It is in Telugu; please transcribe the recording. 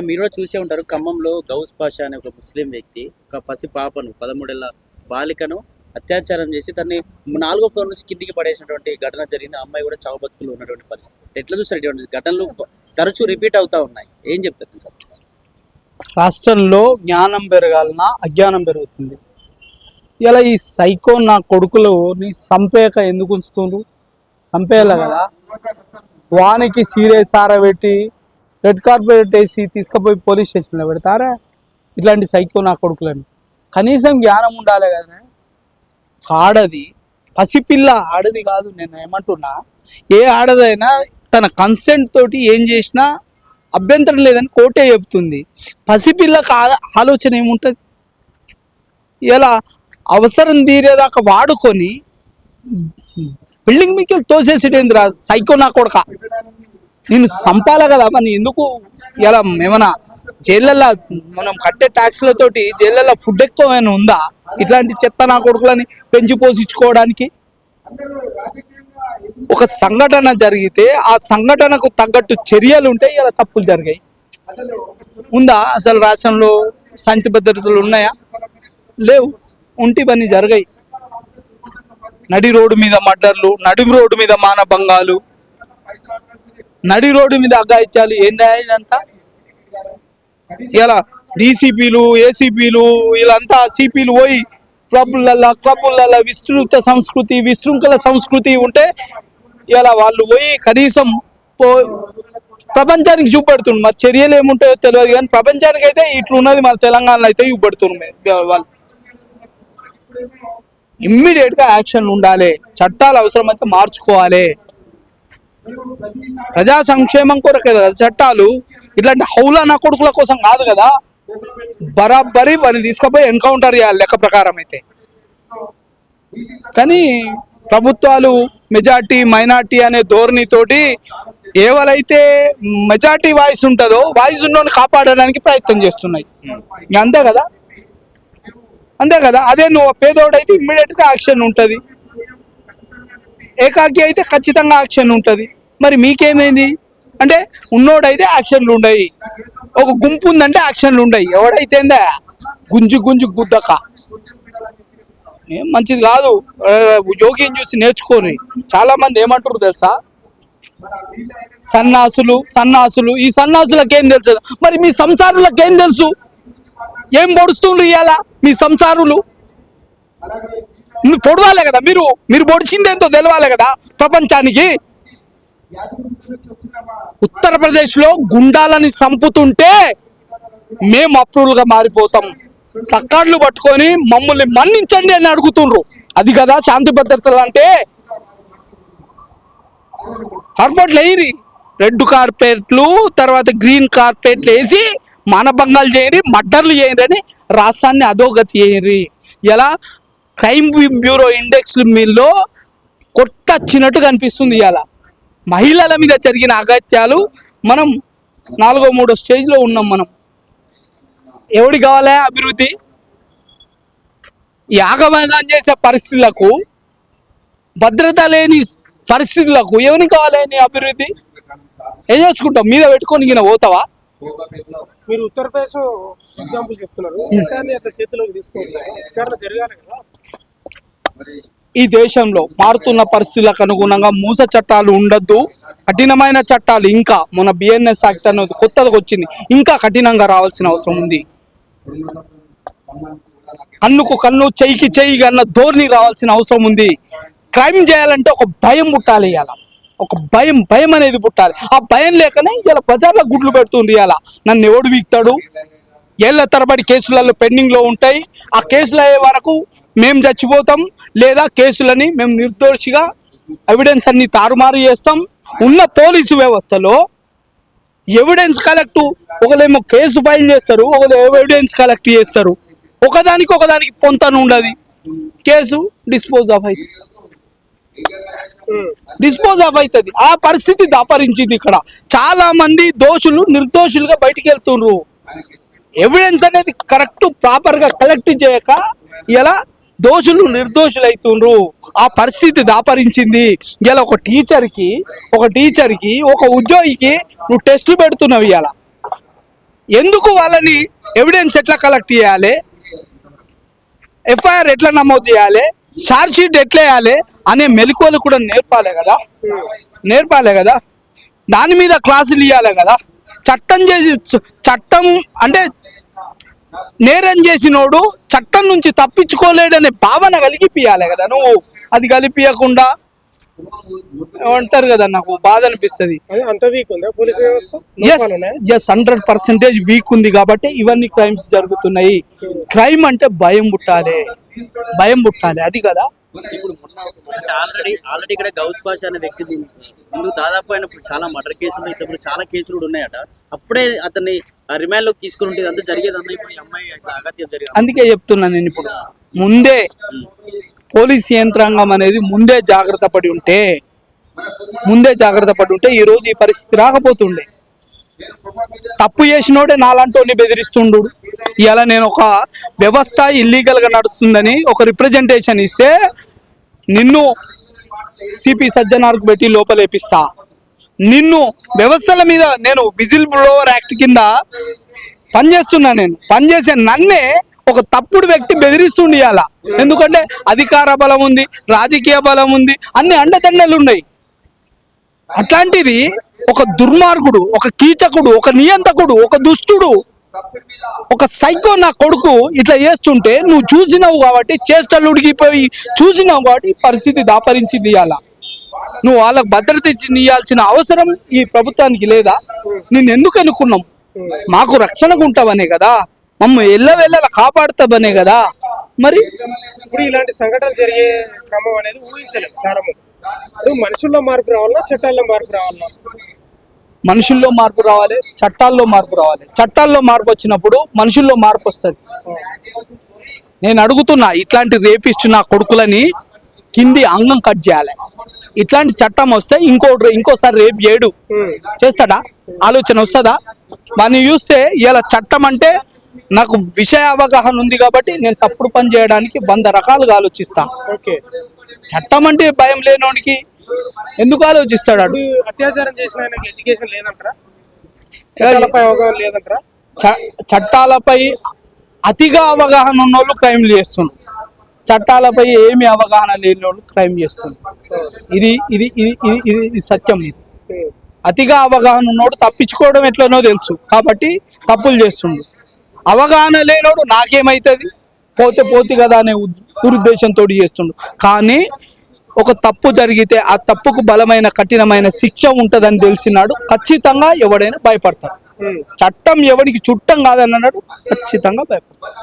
మీరు కూడా చూసే ఉంటారు, ఖమ్మంలో గౌస్ పాషా అనే ఒక ముస్లిం వ్యక్తి ఒక పసి పాపను 13 ఏళ్ల బాలికను అత్యాచారం చేసి తన్ని 4వ ఫ్లోర్ నుంచి కిందికి పడేసినటువంటి ఘటన జరిగింది. ఆ అమ్మాయి కూడా చావు బతుకులు ఉన్నటువంటి పరిస్థితి. ఎట్లా చూస్తారు ఇటువంటి ఘటనలు తరచూ రిపీట్ అవుతా ఉన్నాయి, ఏం చెప్తారు సార్? రాష్ట్రంలో జ్ఞానం పెరగాలన్నా అజ్ఞానం పెరుగుతుంది. ఇలా ఈ సైకో నా కొడుకులని చంపేక ఎందుకు ఉంచుతుండ్రు? చంపేయాలి కదా. వానికి సీరియస్ ఆరబెట్టి రెడ్ కార్పెట్ వేసి తీసుకుపోయి పోలీస్ స్టేషన్లో పెడతారా ఇట్లాంటి సైకో నా కొడుకులని? కనీసం జ్ఞానం ఉండాలి కదా. ఆడది పసిపిల్ల, ఆడది కాదు. నేను ఏమంటున్నా, ఏ ఆడదైనా తన కన్సెంట్ తోటి ఏం చేసినా అభ్యంతరం లేదని కోర్టే చెబుతుంది. పసిపిల్లకి ఆలోచన ఏముంటుంది? ఇలా అవసరం తీరేదాకా వాడుకొని బిల్డింగ్ మీకు తోసేసేటేంద్రా సైకో నా కొడక. నేను చంపాల కదా. మరి ఎందుకు ఇలా ఏమన్నా జైళ్ళల్లో మనం కట్టే ట్యాక్స్లతోటి జైళ్ళల్లో ఫుడ్ ఎక్కువైనా ఉందా ఇట్లాంటి చెత్త నా కొడుకులని పెంచి పోషించుకోవడానికి? ఒక సంఘటన జరిగితే ఆ సంఘటనకు తగ్గట్టు చర్యలు ఉంటే ఇలా తప్పులు జరిగాయి. ఉందా అసలు రాష్ట్రంలో శాంతి భద్రతలు ఉన్నాయా? లేవు. ఉంటే ఇవన్నీ జరిగాయి. నడి రోడ్డు మీద మర్డర్లు, నడి రోడ్డు మీద మానభంగాలు, నడి రోడ్డు మీద అఘాయిత్యాలు. ఏందా ఇదంతా? ఇలా డీసీపీలు, ఏసీపీలు వీళ్ళంతా సిపిలు పోయి క్లబ్బులల్లో విశృంఖల సంస్కృతి ఉంటే ఇలా వాళ్ళు పోయి కనీసం ప్రపంచానికి చూపెడుతుంది. మరి చర్యలు ఏముంటాయో తెలియదు కానీ ప్రపంచానికి అయితే ఇట్లున్నది. మన తెలంగాణలో అయితే చూపెడుతుంది. వాళ్ళు ఇమ్మీడియట్గా యాక్షన్ ఉండాలి. చట్టాలు అవసరమైతే మార్చుకోవాలి. ప్రజా సంక్షేమం కొరకే కదా చట్టాలు. ఇట్లాంటి హౌలా కొడుకుల కోసం కాదు కదా. బరాబరి వారిని తీసుకుపోయి ఎన్కౌంటర్ చేయాలి లెక్క ప్రకారం అయితే. కానీ ప్రభుత్వాలు మెజార్టీ మైనార్టీ అనే ధోరణితోటి ఏవైతే మెజార్టీ వాయిస్ ఉంటుందో వాయిస్ ఉన్నోని కాపాడడానికి ప్రయత్నం చేస్తున్నాయి. అంతే కదా, అంతే కదా. అదే నువ్వు పేదోడైతే ఇమ్మీడియట్గా యాక్షన్ ఉంటుంది, ఏకాకి అయితే ఖచ్చితంగా యాక్షన్ ఉంటుంది. మరి మీకేమైంది అంటే ఉన్నోడైతే యాక్షన్లు ఉండయి, ఒక గుంపు ఉందంటే యాక్షన్లు ఉండయి. ఎవడైతే గుంజు గుద్దక ఏం మంచిది కాదు. యోగిని చూసి నేర్చుకోని. చాలా మంది ఏమంటారు తెలుసా, సన్నాసులు. ఈ సన్నాసులకు ఏం తెలుసు? మరి మీ సంసారులకు ఏం తెలుసు? ఏం పొడుస్తుండ్రు ఇవాళ మీ సంసారులు? మీరు పొడవాలి కదా. మీరు పొడిచిందేంతో తెలవాలి కదా ప్రపంచానికి. ఉత్తరప్రదేశ్లో గుండాలని చంపుతుంటే మేము అప్రూవల్గా మారిపోతాం. ప్లకార్డులు పట్టుకొని మమ్మల్ని మన్నించండి అని అడుగుతుండ్రు. అది కదా శాంతి భద్రతలు అంటే. కార్పెట్లు వేయరి, రెడ్ కార్పెట్లు, తర్వాత గ్రీన్ కార్పెట్లు వేసి మానభంగాలు చేయరి, మర్డర్లు చేయరి అని రాష్ట్రాన్ని అధోగతి చేయరి. ఎలా క్రైమ్ బ్యూరో ఇండెక్స్ మీల్లో కొట్టచ్చినట్టు కనిపిస్తుంది. ఇలా మహిళల మీద జరిగిన అగత్యాలు మనం 4వ 3వ స్టేజ్లో ఉన్నాం. మనం ఎవడి కావాలా అభివృద్ధి? ఈ ఆగమనం చేసే పరిస్థితులకు, భద్రత లేని పరిస్థితులకు ఎవరికి కావాలి అభివృద్ధి? ఏం చేసుకుంటాం? మీద పెట్టుకొని గిన పోతావా? మీరు ఉత్తరప్రదేశ్ ఎగ్జాంపుల్ చెప్తున్నారు. చేతిలోకి తీసుకోవాలి. ఈ దేశంలో మారుతున్న పరిస్థితులకు అనుగుణంగా మూస చట్టాలు ఉండద్దు, కఠినమైన చట్టాలు. ఇంకా మన బిఎన్ఎస్ యాక్ట్ అనేది కొత్తగా వచ్చింది, ఇంకా కఠినంగా రావాల్సిన అవసరం ఉంది. కన్నుకు కన్ను, చెయ్యికి చెయ్యి అన్న ధోరణి రావాల్సిన అవసరం ఉంది. క్రైమ్ చేయాలంటే ఒక భయం పుట్టాలి. ఇవాళ ఒక భయం అనేది పుట్టాలి. ఆ భయం లేకనే ఇలా బజార్లో గుడ్లు పెడుతుంది. ఇవాళ నన్ను ఎవడు వీక్తాడు? ఏళ్ల తరబడి కేసులలో పెండింగ్లో ఉంటాయి. ఆ కేసులు అయ్యే వరకు మేము చచ్చిపోతాం, లేదా కేసులని మేము నిర్దోషిగా ఎవిడెన్స్ అన్ని తారుమారు చేస్తాం. ఉన్న పోలీసు వ్యవస్థలో ఎవిడెన్స్ కలెక్ట్, ఒకరేమో కేసు ఫైల్ చేస్తారు, ఒకరు ఎవిడెన్స్ కలెక్ట్ చేస్తారు. ఒకదానికి పొంతన ఉండదు. కేసు డిస్పోజ్ ఆఫ్ అవుతుంది. ఆ పరిస్థితి దాపరించింది. ఇక్కడ చాలా మంది దోషులు నిర్దోషులుగా బయటికి వెళ్తుండ్రు. ఎవిడెన్స్ అనేది కరెక్ట్ ప్రాపర్గా కలెక్ట్ చేయక ఇలా దోషులు నిర్దోషులు అవుతుండ్రు. ఆ పరిస్థితి దాపరించింది. ఇలా ఒక టీచర్కి, ఒక ఉద్యోగికి నువ్వు టెస్టులు పెడుతున్నావు. ఇలా ఎందుకు వాళ్ళని ఎవిడెన్స్ ఎట్లా కలెక్ట్ చేయాలి, ఎఫ్ఐఆర్ ఎట్లా నమోదు చేయాలి, ఛార్జ్ షీట్ ఎట్లా వేయాలి అనే మెలకువలు కూడా నేర్పాలి కదా. దాని మీద క్లాసులు ఇవ్వాలి కదా. చట్టం అంటే నేరం చేసినోడు చట్టం నుంచి తప్పించుకోలేడనే భావన కలిగిపియాలి కదా. నువ్వు అది కలిపియకుండా అంటారు కదా, నాకు బాధ అనిపిస్తుంది. అంత వీక్ ఉందా పోలీస్ వ్యవస్థ? ఎస్ 100% వీక్ ఉంది కాబట్టి ఇవన్నీ క్రైమ్స్ జరుగుతున్నాయి. క్రైమ్ అంటే భయం పుట్టాలి, అది కదా. ఇప్పుడు ఆల్రెడీ ఇక్కడ గౌస్ పాషా అనే వ్యక్తి ముందు దాదాపు ఆయన చాలా మర్డర్ కేసులు, ఇప్పుడు చాలా కేసులు కూడా ఉన్నాయట. అప్పుడే అతన్ని రిమాండ్ లోకి తీసుకుని ఉంటే అంతా జరిగేది అన్న. ఇప్పుడు ఈ అమ్మాయి అగత్యం జరిగేది. అందుకే చెప్తున్నా నేను, ఇప్పుడు ముందే పోలీస్ యంత్రాంగం అనేది ముందే జాగ్రత్త పడి ఉంటే ఈ రోజు ఈ పరిస్థితి రాకపోతుండే. తప్పు చేసినోడే నాలాంటి బెదిరిస్తుండు. ఇలా నేను ఒక వ్యవస్థ ఇల్లీగల్ గా నడుస్తుందని ఒక రిప్రజెంటేషన్ ఇస్తే నిన్ను సిపి సజ్జనార్కు పెట్టి లోపలేపిస్తా, నిన్ను వ్యవస్థల మీద నేను విజిల్ బ్లోవర్ యాక్ట్ కింద పనిచేస్తున్నా. నేను పనిచేసే నన్నే ఒక తప్పుడు వ్యక్తి బెదిరిస్తుండి అలా. ఎందుకంటే అధికార బలం ఉంది, రాజకీయ బలం ఉంది, అన్ని అండదండలు ఉన్నాయి. అట్లాంటిది ఒక దుర్మార్గుడు, ఒక కీచకుడు, ఒక నియంతకుడు, ఒక దుష్టుడు, ఒక సైకో నా కొడుకు ఇట్లా చేస్తుంటే నువ్వు చూసినావు కాబట్టి, చేష్టలు ఉడికిపోయి చూసినావు కాబట్టి పరిస్థితి దాపరించింది. అలా నువ్వు వాళ్ళకు భద్రత ఇచ్చి ఇవ్వాల్సిన అవసరం ఈ ప్రభుత్వానికి లేదా? నిన్ను ఎందుకు అనుకున్నాం? మాకు రక్షణగా ఉంటావనే కదా, మమ్మల్ని ఎల్లవెల్లలా కాపాడుతావనే కదా. మరి ఇప్పుడు ఇలాంటి సంఘటనలు జరిగే క్రమం అనేది ఊహించలేదు చాలా మంది. ఇప్పుడు మనుషుల్లో మార్పు రావాలా, చట్టాల్లో మార్పు రావాలా? మనుషుల్లో మార్పు రావాలి, చట్టాల్లో మార్పు రావాలి. చట్టాల్లో మార్పు వచ్చినప్పుడు మనుషుల్లో మార్పు వస్తుంది. నేను అడుగుతున్నా, ఇట్లాంటి రేపిస్ట్ నా కొడుకులని కింది అంగం కట్ చేయాలి. ఇట్లాంటి చట్టం వస్తే ఇంకోసారి రేపు చేయడు. చేస్తాడా? ఆలోచన వస్తుందా? వాడిని చూస్తే ఇలా చట్టం అంటే నాకు విషయ అవగాహన ఉంది కాబట్టి నేను తప్పుడు పని చేయడానికి 100 రకాలుగా ఆలోచిస్తా. ఓకే, చట్టం అంటే భయం లేనోనికి ఎందుకు ఆలోచిస్తాడు? అత్యాచారం చేసిన ఆయనకి ఎడ్యుకేషన్ లేదంటారా? చట్టాలపై అవగాహన లేదంటారా? చట్టాలపై అతిగా అవగాహన ఉన్నోళ్ళు క్రైమ్లు చేస్తున్నారు, చట్టాలపై ఏమి అవగాహన లేని వాళ్ళు క్రైమ్ చేస్తున్నారు. ఇది ఇది ఇది ఇది సత్యం. ఇది అతిగా అవగాహన ఉన్నోడు తప్పించుకోవడం ఎట్లనో తెలుసు కాబట్టి తప్పులు చేస్తుండు. అవగాహన లేనోడు నాకేమైతుంది పోతే కదా అనే దురుద్దేశంతో చేస్తుండు. కానీ ఒక తప్పు జరిగితే ఆ తప్పుకు బలమైన కఠినమైన శిక్ష ఉంటుందని తెలిసినాడు ఖచ్చితంగా ఎవడైనా భయపడతాడు. చట్టం ఎవరికి చుట్టం కాదన్నాడు ఖచ్చితంగా భయపడతాడు.